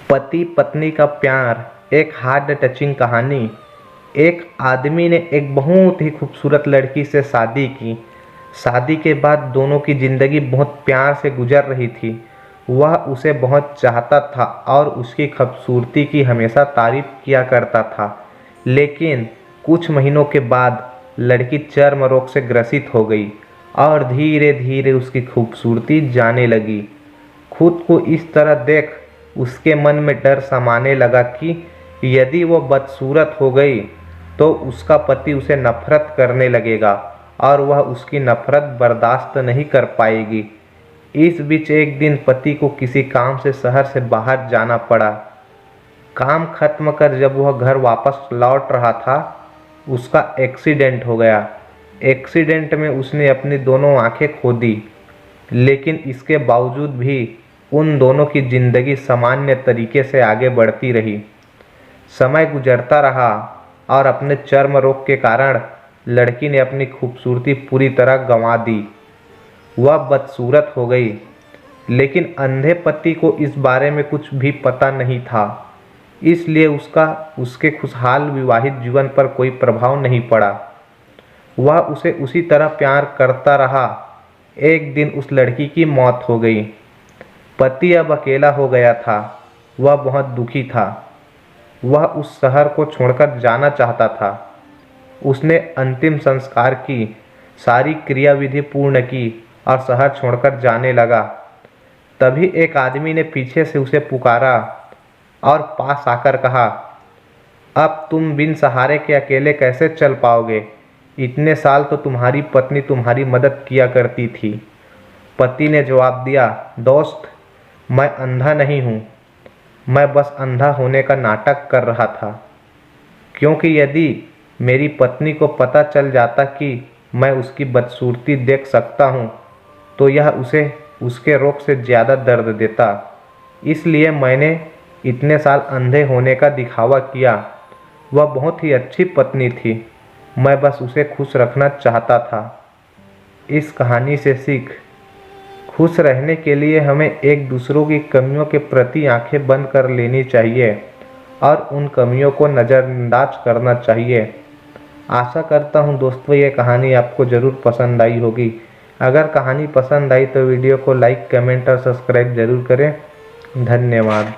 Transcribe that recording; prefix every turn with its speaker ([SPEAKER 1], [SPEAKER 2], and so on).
[SPEAKER 1] पति पत्नी का प्यार, एक हार्ट टचिंग कहानी। एक आदमी ने एक बहुत ही खूबसूरत लड़की से शादी की। शादी के बाद दोनों की ज़िंदगी बहुत प्यार से गुजर रही थी। वह उसे बहुत चाहता था और उसकी खूबसूरती की हमेशा तारीफ किया करता था। लेकिन कुछ महीनों के बाद लड़की चर्म रोग से ग्रसित हो गई और धीरे धीरे उसकी खूबसूरती जाने लगी। खुद को इस तरह देख उसके मन में डर समाने लगा कि यदि वो बदसूरत हो गई तो उसका पति उसे नफरत करने लगेगा और वह उसकी नफरत बर्दाश्त नहीं कर पाएगी। इस बीच एक दिन पति को किसी काम से शहर से बाहर जाना पड़ा। काम खत्म कर जब वह घर वापस लौट रहा था, उसका एक्सीडेंट हो गया। एक्सीडेंट में उसने अपनी दोनों आंखें खो दी, लेकिन इसके बावजूद भी उन दोनों की जिंदगी सामान्य तरीके से आगे बढ़ती रही। समय गुजरता रहा और अपने चर्म रोग के कारण लड़की ने अपनी खूबसूरती पूरी तरह गंवा दी। वह बदसूरत हो गई, लेकिन अंधे पति को इस बारे में कुछ भी पता नहीं था, इसलिए उसके खुशहाल विवाहित जीवन पर कोई प्रभाव नहीं पड़ा। वह उसे उसी तरह प्यार करता रहा। एक दिन उस लड़की की मौत हो गई। पति अब अकेला हो गया था। वह बहुत दुखी था। वह उस शहर को छोड़कर जाना चाहता था। उसने अंतिम संस्कार की, सारी क्रियाविधि पूर्ण की और शहर छोड़कर जाने लगा। तभी एक आदमी ने पीछे से उसे पुकारा और पास आकर कहा, अब तुम बिन सहारे के अकेले कैसे चल पाओगे? इतने साल तो तुम्हारी पत्नी तुम्हारी मदद किया करती थी। पति ने जवाब दिया, दोस्त, मैं अंधा नहीं हूँ, मैं बस अंधा होने का नाटक कर रहा था। क्योंकि यदि मेरी पत्नी को पता चल जाता कि मैं उसकी बदसूरती देख सकता हूँ, तो यह उसे उसके रोग से ज़्यादा दर्द देता। इसलिए मैंने इतने साल अंधे होने का दिखावा किया। वह बहुत ही अच्छी पत्नी थी, मैं बस उसे खुश रखना चाहता था। इस कहानी से सीख, खुश रहने के लिए हमें एक दूसरों की कमियों के प्रति आंखें बंद कर लेनी चाहिए और उन कमियों को नज़रअंदाज करना चाहिए। आशा करता हूँ दोस्तों ये कहानी आपको ज़रूर पसंद आई होगी। अगर कहानी पसंद आई तो वीडियो को लाइक, कमेंट और सब्सक्राइब ज़रूर करें। धन्यवाद।